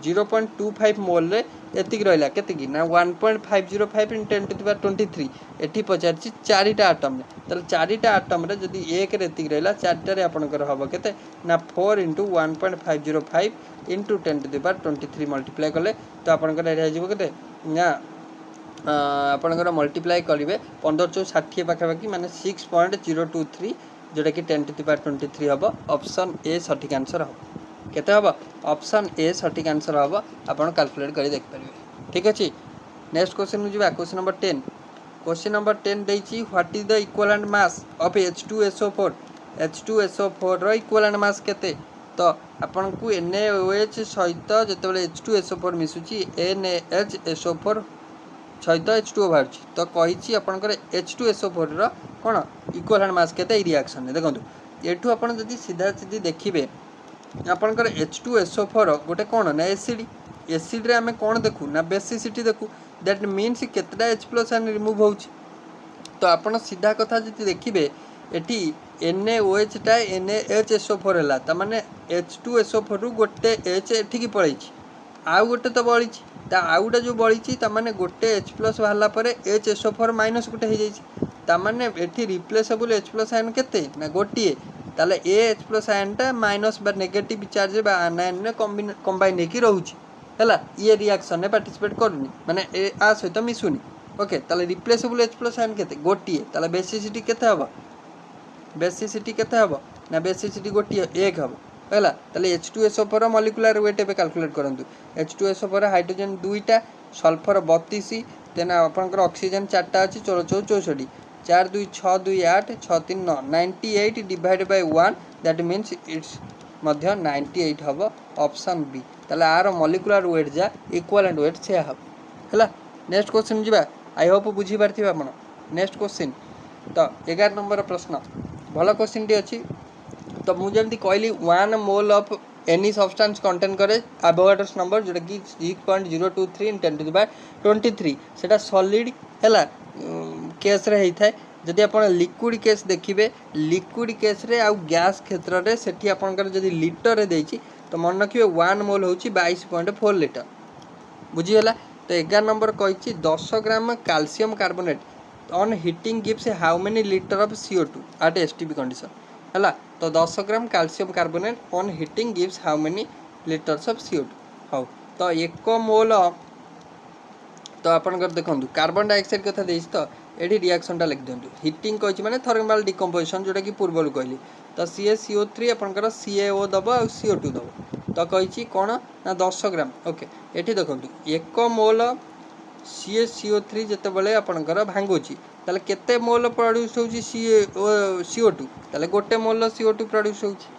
0.25 मोल रे एतिक रहला केतिकी ना 1.505 × 10⁻23 एठी पचारची 4टा एटम ताले 4टा एटम रे जदि 1 रे एतिक रहला 4टा रे आपनकर हबो केते ना 4 × 1.505 × 10⁻23 मल्टीप्लाई कले तो आपनकर एरिया जिवो केते ना आपनकर मल्टीप्लाई करिवे 1560 पाखापाखि माने 6.023 जोटा कि 10⁻23 हम ऑप्शन ए सठिक आंसर हम केते हम ऑप्शन ए सठिक आंसर हम आपन कैलकुलेट करी देख परिवे ठीक अछि नेक्स्ट क्वेश्चन जीवा क्वेश्चन नंबर 10 क्वेश्चन नंबर 10 देछि what is the equivalent mass of H2SO4 H2SO4 रो इक्विवेलेंट मास केते तो आपन को NaOH सहित जतबेले H2SO4 मिसुची NaHSO4 सहित H2O बाहर तो कही आपंकर H2SO4 रो कौन इक्विवेलेंट मास केते रिएक्शन देखो एठू आपन जदि सीधा सीधी देखिबे आपनकर H2SO4 गोटे कौन ना एसिड रे आमे कौन देखू ना बेसिसिटी देखू दैट मीन्स केतटा H+ आयन रिमूव होउची तो आपन सीधा कथा जदि देखिबे एटी NaOH टा NaHSO4 हला त माने H2SO4 रु गोटे H एठी की पळैची आउ गोटे तो बळीची ता आउटा जो बळीची त माने गोटे H+ बाहला परे HSO4 माइनस गोटे हे जाईची त माने एठी रिप्लेसेबल H+ आयन केते ना गोटिए ताले H+ आयन टा माइनस बा नेगेटिव चार्ज बा आयन ने कंबाइन हेकी रहउची हला ये रिएक्शन ने पार्टिसिपेट करनी माने ए आ सहित मिसुनी ओके ताले रिप्लेसेबल H+ आयन केते गोटिए ताले बेसिसिटी केते हबो बेसिसिटी केते हबो ना बेसिसिटी गोटिए 1 हबो हला ताले H2SO4 मॉलिक्यूलर वेट पे कैलकुलेट करंतु H2SO4 हाइड्रोजन 2टा सल्फर 32 तेना आपनकर ऑक्सीजन 4टा अछि 64 4 2 6 2 8 6 3 9 98 divide by 1 that means it's मध्य 98 हबो ऑप्शन बी ताले आर मॉलिक्यूलर वेट जा इक्विवेलेंट वेट से हबो हला नेक्स्ट क्वेश्चन जिबा आई होप बुझी पारथिबा आपण नेक्स्ट क्वेश्चन तो 11 नंबर प्रश्न भलो क्वेश्चन टी अछि तो मुझे जमती कहली 1 mole of any substance contain करे एवोगाड्रोस नंबर जोटा कि 6.023 × 10⁻23 सेटा सॉलिड हैला केस रे हेइ थाए जदि आपण लिक्विड केस देखिबे लिक्विड केस रे आ गैस क्षेत्र रे सेठी आपनकर जदि लीटर रे देछि तो मन रखिबे 1 मोल होछि 22.4 लीटर बुझी होला तो 11 नंबर कहिछि 10 gram calcium carbonate on heating gives how many litre of CO2 at STP condition हैला तो 10 gram calcium carbonate on heating gives how many litres of CO2 how तो 1 मोल तो आपनकर देखंतु कार्बन डाइऑक्साइड कथा देइछ तो एडी रिएक्शन टा लिख दियंतु हीटिंग कहिछि माने थर्मल डिकम्पोजिशन जोटा कि पूर्वल कहली तो CaCO3 आपनकर CaO दबो और CO2 दबो तो कहिछि कोन ना 10 ग्राम ओके एठी देखंतु 1 मोल CaCO3 जते बेले आपनकर भांगुची ताले केते मोल प्रोड्यूस होउची CO2 ताले गोटे मोल CO2 प्रोड्यूस होउची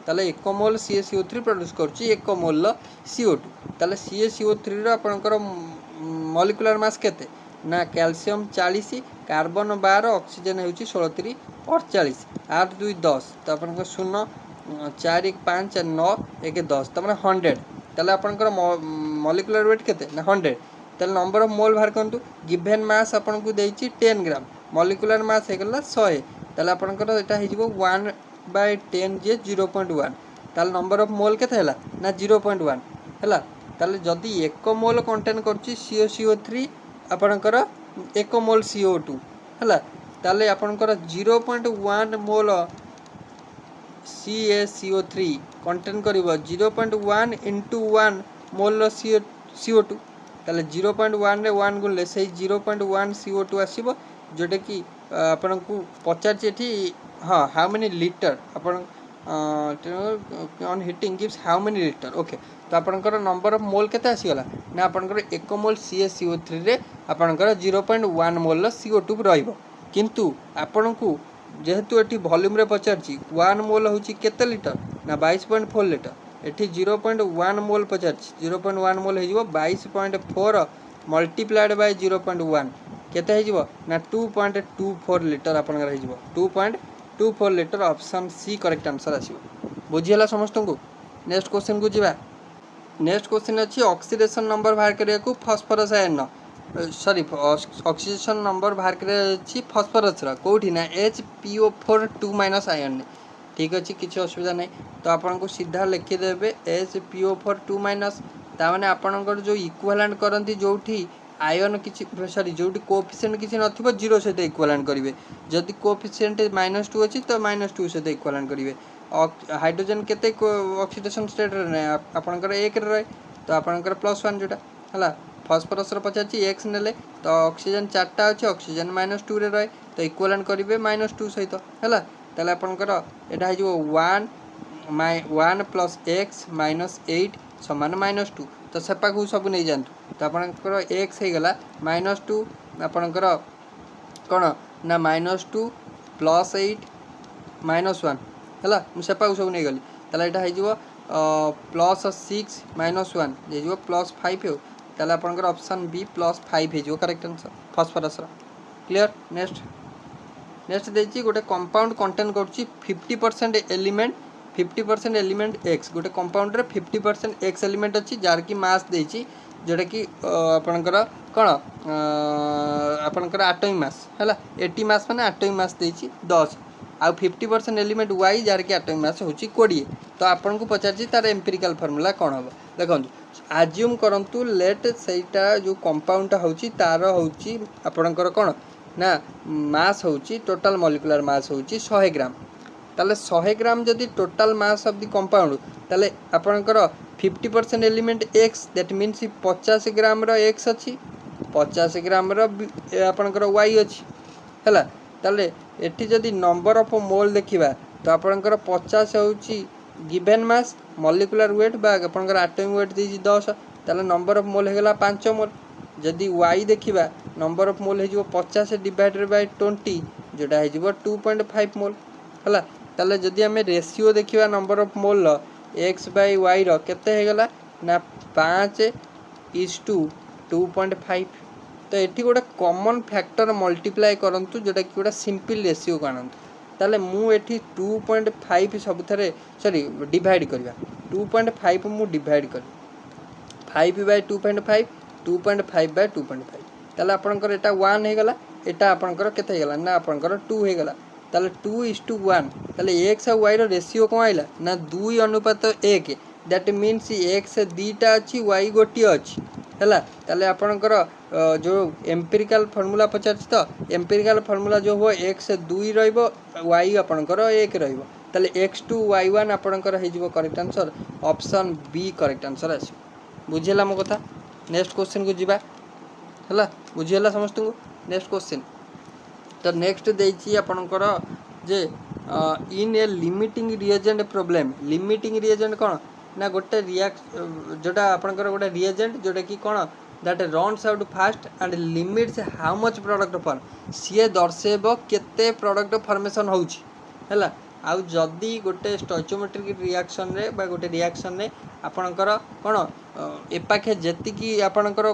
ताले 1 मोल CaCO3 प्रोड्यूस करची 1 मोल CO2 ताले CaCO3 रो आपनकर मॉलिक्यूलर मास केते ना कैल्शियम 40, कार्बन 12, ऑक्सीजन होउची 16 3 48, 8 2 10, तो आपन 0 4 1 5 9 1 10 तो 100, ताले आपन मॉलिक्यूलर वेट केते ना 100, ताले नंबर ऑफ मोल बाहर करंतु। गिवन मास आपन को देछि 10 ग्राम, मॉलिक्यूलर मास हे गला 100, ताले आपन एटा हे जिवो 1/10 जे 0.1, ताले नंबर ऑफ मोल केते हला ना 0.1 हला। ताले जदि 1 मोल कंटेन करछि CaCO3 आपनकर 1 मोल CO2 हला, ताले आपनकर 0.1 मोल CaCO3 कंटेन करिवो 0.1 × 1 मोल CO2, ताले 0.1 रे 1 गुणले से 0.1 CO2 आसीबो, जोटे कि आपन को पचार एठी हाँ हाउ मेनी लीटर आपन on heating gives how many litre. Okay, तो आपनकर नंबर ऑफ मोल केते आसीगला ना आपनकर 1 मोल CaCO3 रे आपनकर 0.1 मोल CO2 रहइबो, किंतु आपन को जेहेतु एठी वॉल्यूम रे पचारछि 1 मोल होछि केते लीटर ना 22.4 लीटर, एठी 0.1 मोल पचारछि 0.1 मोल हे जिवो 22.4 मल्टीप्लाइड बाय 0.1 केते हे जिवो ना 2.24 लीटर आपनकर हे जिवो 2.24 litre. Option C correct answer आसीबो। बुझियला समस्त को। नेक्स्ट क्वेश्चन को जिबा। नेक्स्ट क्वेश्चन अछि ऑक्सीडेशन नंबर बाहर करिया को phosphorus ion sorry oxidation number बाहर करिया अछि फास्फोरस रा कोठी ना HPO4 2- आयन। ठीक अछि, किछि असुविधा नै, तो आपन को सीधा लिखि देबे HPO4 2- ता माने आपनकर जो इक्विवेलेंट करंती जोठी आयन किछि सॉरी जोठी कोएफिशिएंट किछि नथिबो 0 सहित इक्विवेलेंट करिवे, जदि कोएफिशिएंट -2 अछि तो -2 सहित इक्विवेलेंट करिवे। हाइड्रोजन केते ऑक्सीडेशन स्टेट रे नै आपनकर 1 रे रहे, तो आपनकर +1 जोटा हला। फास्फोरस रो पचाछि x नेले तो ऑक्सीजन 4टा अछि, ऑक्सीजन -2 रे रहे तो इक्विवेलेंट करिवे -2 सहित हला। ताले आपनकर एटा हे जो 1 + x - 8 = -2, तो सेपा को सब नै जानतु, तो आपनकर x हे गला -2 आपनकर कोन ना -2 + 8 -1 हला, मु सेपा को सब नै गली, ताले एटा हे जिवो +6 - 1 जे जिवो +5 हो, ताले आपनकर ऑप्शन बी +5 हे जिवो करेक्ट आंसर फास्फोरस रा। क्लियर। नेक्स्ट देछि गोटे कंपाउंड कंटेन करछि 50% एलिमेंट 50% एलिमेंट x, गोटे कंपाउंड रे 50% x एलिमेंट अछि जार की मास देछि जोटा कि आपनकर कोन आपनकर एटॉमिक मास हला, 80 मास माने एटॉमिक मास देछि 10 आ 50% एलिमेंट y जार की एटॉमिक मास होछि 20। तो आपन को पचारछि तार एम्पिरिकल फार्मूला कोन हबो देखंतु। अज्यूम करंतु लेट सेटा जो कंपाउंड होछि तार होछि आपनकर कोन ना मास होछि टोटल मॉलिक्यूलर मास होछि 100 ग्राम, ताले 100 ग्राम जदि total mass of the compound ताले आपनकर 50% element x that means 50 gram रो x अछि 50 ग्राम रो आपनकर y अछि हला। ताले एठी जदि नंबर ऑफ मोल देखिबा तो आपनकर 50 होछि गिवन मास मॉलिक्यूलर वेट बा आपनकर एटॉमिक वेट देछि 10, ताले नंबर ऑफ मोल हे गला 5 मोल। जदि y देखिबा नंबर ऑफ मोल हे जिवो 50 डिवाइडेड बाय 20 जोटा हे जिवो 2.5 मोल हला। ताले जदि हमें रेशियो देखिबा नंबर ऑफ मोल लो x बाय y रो केते हे गला ना 5:2.5, तो एठी गोटे कॉमन फैक्टर मल्टीप्लाई करंतु जोटा कि गोटे सिंपल रेशियो कानंतु, ताले मु एठी 2.5 सब थरे सॉरी डिवाइड करबा 2.5 मु डिवाइड कर 5/2.5 2.5 बाय 2.5, ताले आपनकर एटा 1 हे गला, एटा आपनकर केते हे गला ना आपनकर 2 हे गला, ताले 2:1, ताले x और y रो रेशियो कोन आइला ना 2:1, दैट मीन्स x दीटा अछि y गोटी अछि हला। ताले आपनकर जो एम्पिरिकल फार्मूला पचारछि तो एम्पिरिकल फार्मूला जो हो x 2 रहइबो y आपनकर 1 रहइबो, ताले x2 y1 आपनकर हे जिवो correct answer option B correct answer आसी। बुझियला मो कथा। नेक्स्ट क्वेश्चन को जिबा हला, बुझियला समस्त को। नेक्स्ट क्वेश्चन तो नेक्स्ट देछि आपनकर जे in a limiting reagent problem, limiting reagent कोन ना गोटे रिएक्ट जोटा आपनकर गोटे रिएजेंट जोटा कि कोन that runs out fast and limits how much product form, सी दर्शेबो केते प्रोडक्ट फॉर्मेशन होउछि हला। आउ जदि गोटे स्टोइचियोमेट्रिक रिएक्शन रे बा गोटे रिएक्शन रे आपनकर कोन एपाखे जी आपणकर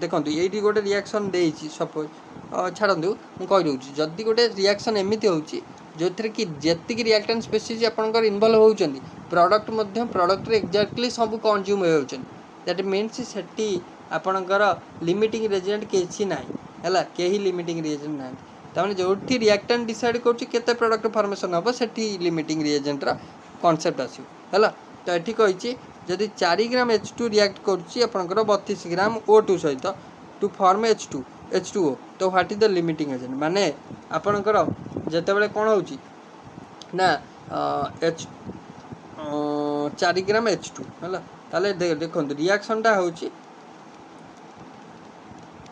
देखो ये गोटे रिएक्शन देती सपोज छाड़ू मुझे कहीदे जदि गोटे रिएक्शन एमती हो जो थे कि जी रिएक्टेंट स्पेसीज आपंकर इनवल्व होती प्रडक्ट प्रडक्ट एक्जाक्टली सब कंज्यूम होती दैट मीन्स से आपणकर लिमिटिंग रिएजेंट किसी ना है कहीं लिमिटिंग रिएजेंट ना तमें जो रिएक्टेंट डिसाइड कर प्रोडक्ट फॉर्मेशन हम से लिमिटिंग रिएजेंट कॉन्सेप्ट आसो तो ये कही जदि 4 ग्राम H2 रिएक्ट कर 32 ग्राम O2 सहित टू फॉर्म H2O तो what is the limiting agent माने आपणकर जितेबाला कौन हो ना H 4 ग्राम H2 है ताले देखो रिएक्शनटा हूँ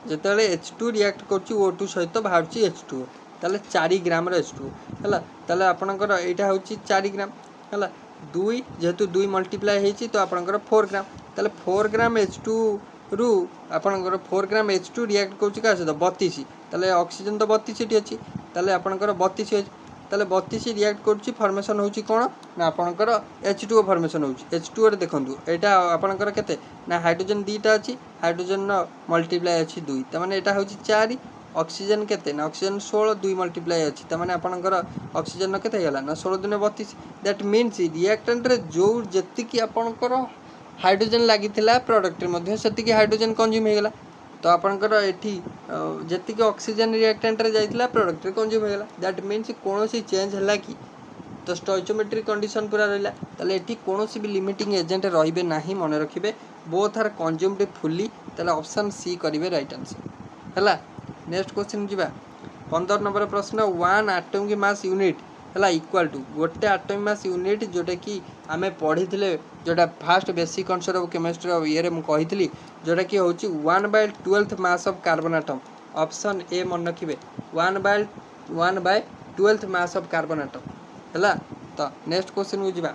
जिते H2 रिएक्ट कर O2 सहित बाहर H2O ताले 4 ग्राम H2O है ताले आपणकर यहाँ हूँ 4 ग्राम है 2 जेहेतु 2 मल्टीप्लाई होती तो आपणकर 4 ग्राम ताले 4 ग्राम H2 रु आपणकर 4 ग्राम H2 रिएक्ट कर सहित 32 ताले ऑक्सीजन तो 32 अच्छी ताले आपणकर 32 अच्छी ताले 32 रिएक्ट कर फॉर्मेशन होची कौन ना आपणकर H2O फॉर्मेशन होची H2O रे देखंतु एटा आपणकर केते ना हाइड्रोजन 2टा अच्छी हाइड्रोजन मल्टीप्लाई अच्छी 2 त माने एटा होची 4 ऑक्सीजन केते ना ऑक्सीजन 16 2 मल्टीप्लाई अच्छी त माने आपणकर ऑक्सीजन केते होला ना 16 दुने 32 दैट मीन्स रिएक्टेंट रे जो जति कि आपणकर हाइड्रोजन लगी प्रोडक्ट रे से हाइड्रोजन कंज्यूम हो गला तो आपणकर एठी जति ऑक्सीजन रिएक्टेंट रे जाइतिला प्रोडक्ट रे कंज्यूम हो गला दैट मीन्स कोनोसी चेंज हला कि तो स्टोइचियोमेट्रिक कंडीशन पूरा रहिला ताले एठी कोनोसी भी लिमिटिंग एजेंट रहिबे नाही मन रखिबे बोथ आर कंज्यूम्ड फुली ताले ऑप्शन सी करिवे राइट आंसर हला नेक्स्ट क्वेश्चन जिबा 15 नंबर प्रश्न 1 एटॉमिक मास यूनिट है इक्वाल टू गोटे एटॉमिक मास यूनिट जोटा कि आम पढ़ी जोटा fast basic concept of chemistry ये मुझे जोटा कि हूँ 1/12 mass of carbon atom option A मन रखिए 1/12 मास ऑफ कार्बन एटम है तो नेक्स्ट क्वेश्चन को जावा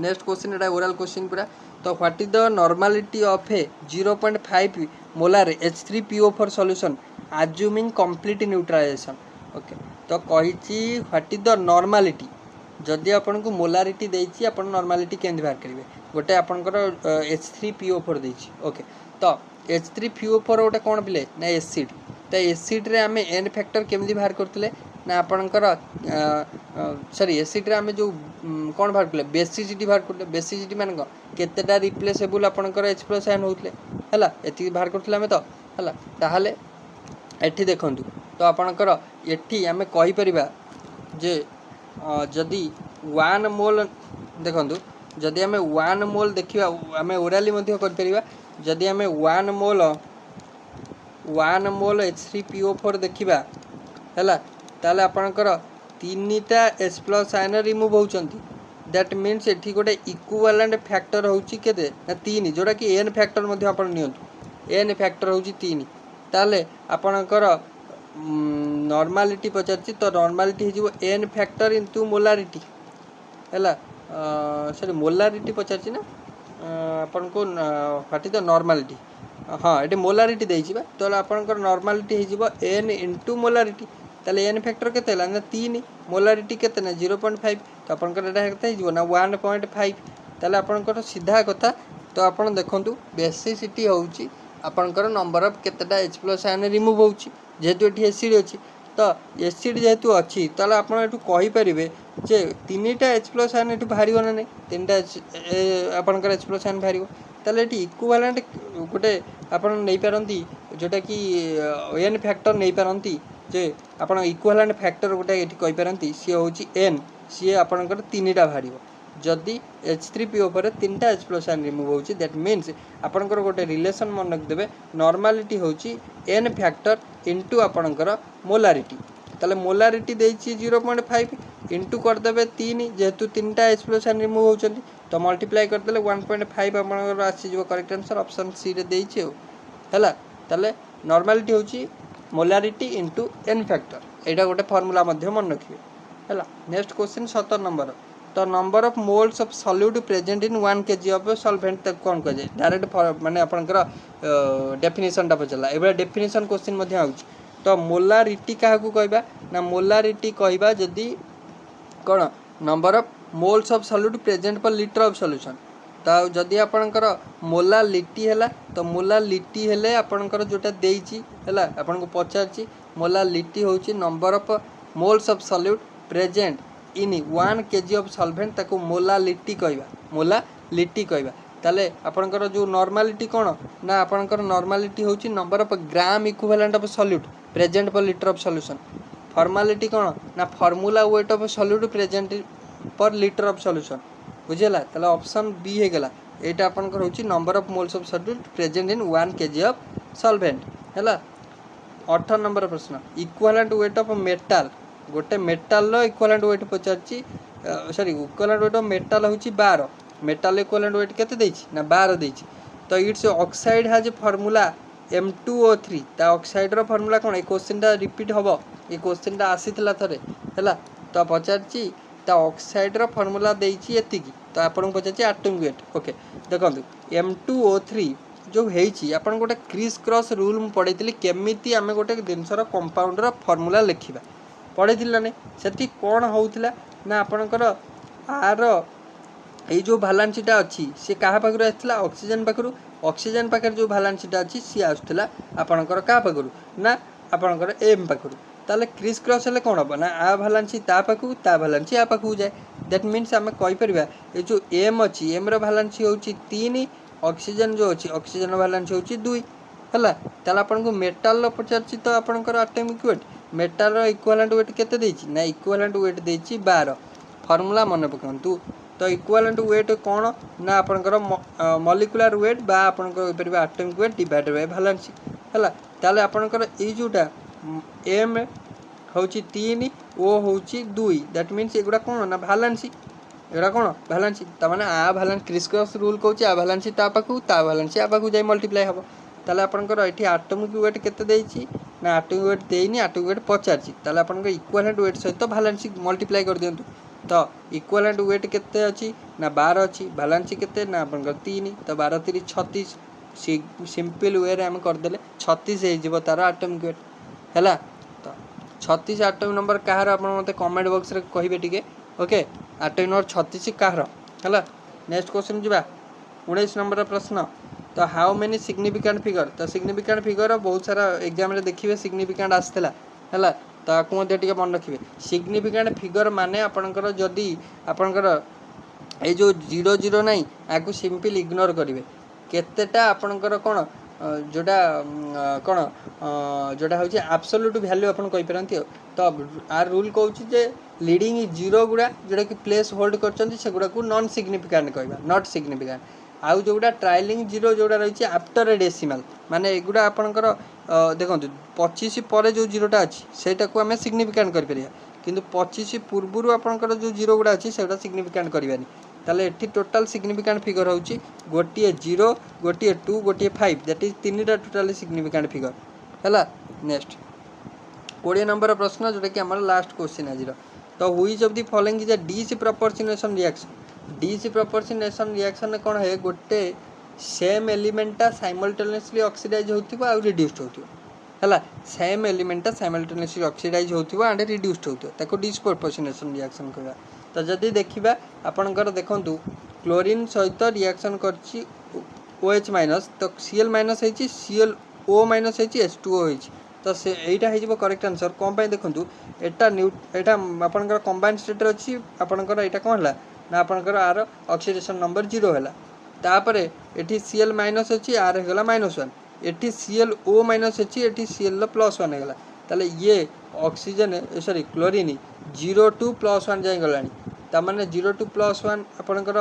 नेक्स्ट क्वेश्चन एटा ओरल क्वेश्चन पूरा तो what is the normality of a 0.5 molar H3PO4 solution assuming complete neutralization okay तो कही व्हाट इज द नॉर्मालिटी जदि आपन को मोलारिटी देछि आपन नॉर्मालिटी केंद बाहर करिवे गोटे आपनकर H3PO4 देछि ओके तो H3PO4 गोटे कोन पिले ना एसिड तो एसिड रे हमें एन फैक्टर केमदी बाहर करथिले ना आपनकर सॉरी एसिड रे हमें जो कोन बाहर करले बेसिसिटी बाहर करले बेसिसिटी माने केतेटा रिप्लेसेबल आपनकर H+ आयन होतले हला एति बाहर करथिले हमें तो हला ताहाले एठी देखंतु तो आपणकर एठी आमे कहि परिबा जे जदि 1 मोल देखंतु जदि आमे 1 मोल देखिबा आमे ओराली मध्ये कर परिबा जदि आमे 1 मोल H3PO4 देखिबा हैला ताले आपणकर 3टा H+ आयन रिमूव होचंती दैट मीन्स एठी गोटे इक्विवेलेंट फैक्टर होची केते ना 3 जोडा कि n फैक्टर मध्ये आपण नियंतु n फैक्टर होची 3 ताले आपणकर नॉर्मालिटी पचारछि तो नॉर्मालिटी हो एन फैक्टर इंटू मोलारिटी है सॉरी मोलारिटी पचारछि ना आपन को फाटी तो नॉर्मालिटी हाँ ये मोलारिटी देछि बा तो आपनकर नॉर्मालिटी हो एन इंटू मोलारिटी ताले एन फैक्टर केते ना 3 मोलारिटी केते ना 0.5 तो आपनकर एटा केते हो ना 1.5 ताले आपनकर सीधा कथा तो आपन देखंतु बेसिसिटी होउछि आपनकर नंबर ऑफ केतेटा H+ आयन रिमूव होउछि जेहेतु ये एसिड अच्छी तो एसिड जेहेतु अच्छी ताले आपन एठु कहि परिबे जे 3टा H+ आयन एठु बाहरिबो ना नै 3टा आपनकर H+ आयन बाहरिबो ताले एठी इक्विवेलेंट गोटे आपन नै पारंती जोटा कि n फैक्टर नै पारंती जे आपन इक्विवेलेंट फैक्टर गोटे एठी कहि पारंती सी होउछि n सी आपनकर 3टा बाहरिबो जदि H3PO4 3टा H+ आयन रिमूव होउछि दैट मीन्स आपनकर गोटे रिलेशन मन रख देबे नॉर्मालिटी होउछि n फैक्टर इनटू आपनकर मोलारिटी ताले मोलारिटी देछि 0.5 इनटू कर देबे 3 जेहेतु 3टा H+ आयन रिमूव होउछन्ती तो मल्टीप्लाई कर देले 1.5 आपनकर आसी जिवो करेक्ट आंसर ऑप्शन सी रे देछि हैला ताले नॉर्मालिटी होउछि मोलारिटी इनटू n फैक्टर एटा गोटे फार्मूला मध्ये मन रखिबे हैला नेक्स्ट क्वेश्चन 17 नंबर तो number of moles of solute present in 1 kg of solvent तक कौन कह जाए डायरेक्ट माने आपनकर डेफिनेशन टा पचला एबे डेफिनेशन क्वेश्चन मध्ये आउछ तो मोलारिटी काहा को कहबा ना मोलारिटी कहबा जदी कोन number of moles of solute present per litre of solution तो जदि आपणकर मोलालिटी है तो मोलालिटी हेले आपणकर जोटा देइछि हैला आपन को पचारछि मोलालिटी होछि number of moles of solute present in 1 kg of solvent ताको मोलालिटी कहबा मोलालिटी कहबा ताले आपणकर जो नॉर्मलिटी कोन ना आपणकर नॉर्मलिटी होछि number of gram equivalent of solute present per litre of solution formality कोन ना formula weight of solute present per litre of solution बुझेला ताले ऑप्शन बी हे गेला एटा आपणकर होछि number of moles of solute present in 1 kg of solvent हैला 18 नंबर प्रश्न इक्विवेलेंट वेट ऑफ मेटल गोटे मेटाल रो इक्विवेलेंट वेट पचारछि sorry equivalent weight of metal होछि 12 मेटाल इक्विवेलेंट वेट केते देछि ना 12 देछि तो it's oxide has formula M2O3 ता ऑक्साइड रो फार्मूला कोन ए क्वेश्चन ता रिपीट हबो ए क्वेश्चन ता आसीतला थरे हैला तो पचारछि ता ऑक्साइड रो फार्मूला देछि एतिकी तो आपन पचारछि एटॉमिक वेट ओके देखंतु M2O3 जो हेछि आपन गोटे क्रिस क्रॉस रूल मु पढैतिली केमिति आमे गोटे दिनसर कंपाउंड रो फार्मूला लेखिबा पढैतिला ने सेठी कोन होउतिला ना आपनकर आर ए जो भालांसीटा अछि से कहा पाखरु आथिला ऑक्सीजन पाखर जो भालांसीटा अछि सी आथला आपनकर कहा पाखरु ना आपनकर एम पाखरु ताले क्रिस क्रॉस हेले कोन हबो ना आ भालांसी ता भालांसी आ पाखु जाय दैट मीन्स आमे कहि परबा ए जो एम अछि एम रो भालांसी होछि 3 ऑक्सीजन जो अछि ऑक्सीजन भालांसी होछि 2 हला ताले आपन को मेटल रो पचारछि तो आपनकर एटॉमिक वेट मेटल रो इक्विवेलेंट वेट केते देछि ना इक्विवेलेंट वेट देछि 12 फार्मूला मन पकंतु तो इक्विवेलेंट वेट कोन ना आपनकर मॉलिक्यूलर वेट बा आपनकर परबा एटॉमिक वेट डिवाइडेड बाय भालांसी हला ताले आपनकर ए जोटा एम होछि 3 ओ होछि 2 दैट मीन्स एगुडा कोन ना भालांसी एगुडा कोन भालांसी त माने आ भालांस क्रिस क्रॉस रूल कहछि आ भालांसी ता भालांसी आ पाखु जाय मल्टीप्लाई हबो ताले आपनकर एठी एटॉमिक वेट केते देछि ना एटॉमिक वेट देइनी एटॉमिक वेट पचारछि ताले आपनकर इक्विवेलेंट वेट सहित भालांसी मल्टीप्लाई कर दियंतु तो इक्विवेलेंट वेट केते अछि ना 12 अछि भालांसी केते ना आपनकर 3 तो 12 3 36 सिंपल वे रे हम कर देले 36 हे जिवो तार एटॉमिक वेट हैला तो 36 एटॉमिक नंबर कहार आपन मते कमेंट बॉक्स रे कहिबे टिके ओके एटॉमिक नंबर 36 कहार हैला नेक्स्ट क्वेश्चन जिबा 19 नंबर प्रश्न तो हाउ मेनी सिग्निफिकेंट फिगर तो सिग्निफिकेंट फिगर बहुत सारा एग्जाम रे देखिबे सिग्निफिकेंट आस्तला हैला ताकू मते टिके मन रखिबे सिग्निफिकेंट फिगर माने आपनकर जदी आपनकर ए जो 00 नै आकू सिंपल इग्नोर करिवे केतेटा आपनकर कोन जोटा कोन जोटा होछि एब्सोल्यूट वैल्यू अपन कहि परंती तो आर रूल कहउछि जे लीडिंग 0 गुडा जोटा कि प्लेस होल्ड करचंती से गुडा को नॉन सिग्निफिकेंट कहबा नॉट सिग्निफिकेंट आउ जोटा ट्रायलिंग 0 जोटा रहिछि आफ्टर ए डेसिमल माने एगुडा आपनकर देखंतु 25 परे जो 0टा अछि सेटा को हमें सिग्निफिकेंट कर परिया किंतु 25 पूर्वरु आपनकर जो 0 गुडा अछि सेटा सिग्निफिकेंट करबानी ताले एठी टोटल सिग्निफिकेंट फिगर होछि गोटिए 0 गोटिए 2 गोटिए 5 दैट इज तीनटा टोटली सिग्निफिकेंट फिगर हैला नेक्स्ट 20 नंबर प्रश्न जोटा कि हमर लास्ट क्वेश्चन आज तो which of the following is a disproportionation reaction disproportionation reaction कोन है गोटे सेम एलिमेंटा साइमल्टेनियसली ऑक्सीडाइज होतिबो आ रिड्यूस्ड होतिबो हैला सेम एलिमेंटा साइमल्टेनियसली ऑक्सीडाइज होतिबो एंड रिड्यूस्ड होतिबो ताको डिस्प्रोपोर्शनेशन रिएक्शन कहबा तो जदि देखिबा आपनकर देखंतु क्लोरीन सहित रिएक्शन करछि OH माइनस तो Cl माइनस हेछि ClO माइनस हेछि H2O हेछि तो से एटा हेजिबो करेक्ट आंसर कोन पय देखंतु एटा एटा आपनकर कंबाइंड स्टेट रे अछि आपनकर एटा कोन हला ना आपनकर आर ऑक्सीडेशन नंबर 0 हला तापरे एठी Cl माइनस अछि आर हेगला -1 एठी ClO माइनस अछि एठी Cl +1 हेगला ताले ये ऑक्सीजन सॉरी क्लोरीन 0 टू +1 जाय गलानी ता माने 0 टू +1 आपनकर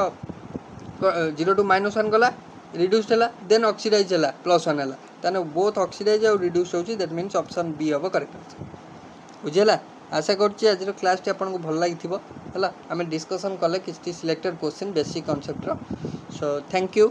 0 टू -1 गला रिड्यूस्ड हला देन ऑक्सीडाइज हला +1 हला ताने बोथ ऑक्सीडाइज और रिड्यूस होची दैट मींस ऑप्शन बी हबो करेक्ट आंसर बुझेला आशा करछि आज क्लास टी आपन को भल लागिथिबो हला हमें डिस्कशन कले किछि सिलेक्टेड क्वेश्चन बेसिक कांसेप्ट रो सो थैंक यू।